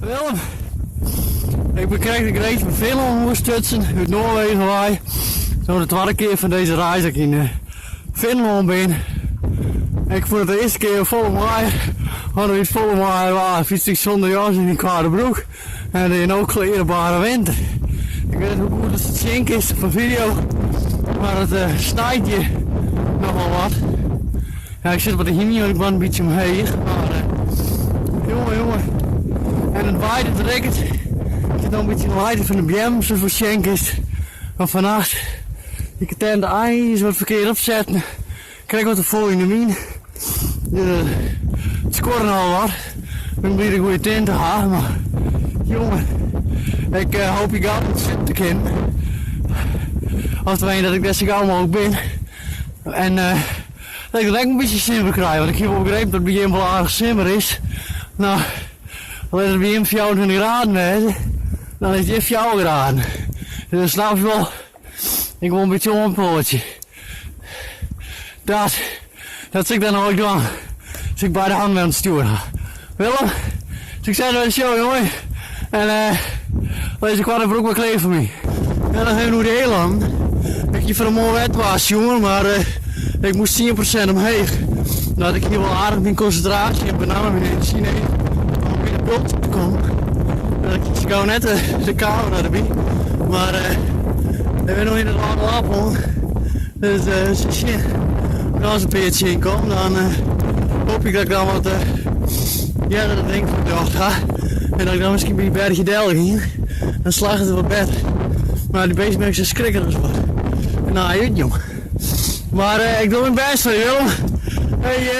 Willem, ik bekijk de reis van Finland moest stutsen, uit Noorwegen waai. Zo de tweede keer van deze reis dat ik in Finland ben. Ik vond het de eerste keer volle maai. Hadden we iets volle maai waar, fiets ik zonder jas in een kwade broek. En in ook klerenbare winter. Ik weet hoe goed het zink is van video, maar het snijdt je nogal wat. Ja, ik zit wat de himmel, ik ben een beetje omheen. Maar jongen. En het waait, het regent. Ik zit nog een beetje waait van de BM, zoals voor schenk is. Maar vannacht, ik het aan de ijs wat verkeerd opzetten. Kijk wat de volgende min. Het scoren al wat. Ik ben blij een goede tent te hebben, maar jongen, ik hoop je gaat het zitten kennen. Als het dat ik best zo gauw mogelijk ben. En dat ik het een beetje simmer krijg, want ik heb wel begrepen dat het bij hem wel aardig simmer is. Nou, dan is het bij hem 24 graden wezen, dan is het hier 4 graden. Dus dan snap je wel, ik wil een beetje om een pootje. Dat zit ik dan ook doen. Zit ik bij de hand aan het sturen. Willem, succes met de show jongen. En deze kwart heb ik ook wel klein voor mij. Ja, dan gaan we nu de heel lang. Ik je van een mooi wet was jongen, maar ik moest 10% omheen. Dat ik hier wel aardig mijn concentratie heb, met name in de Chinees. Om in de bult te komen. Ik gauw net de camera erbij. Maar ik ben nog in het lange appel. Dus als een beetje in kom, dan hoop ik dat ik dan wat dat ding voor de dag ga. En dat ik dan misschien bij die bergje Del ging. Dan slagen ze wat beter. Maar die beesten ben ik zo skrikkerig wat. En nou, jong. Maar ik doe mijn best voor je, Willem. Hey,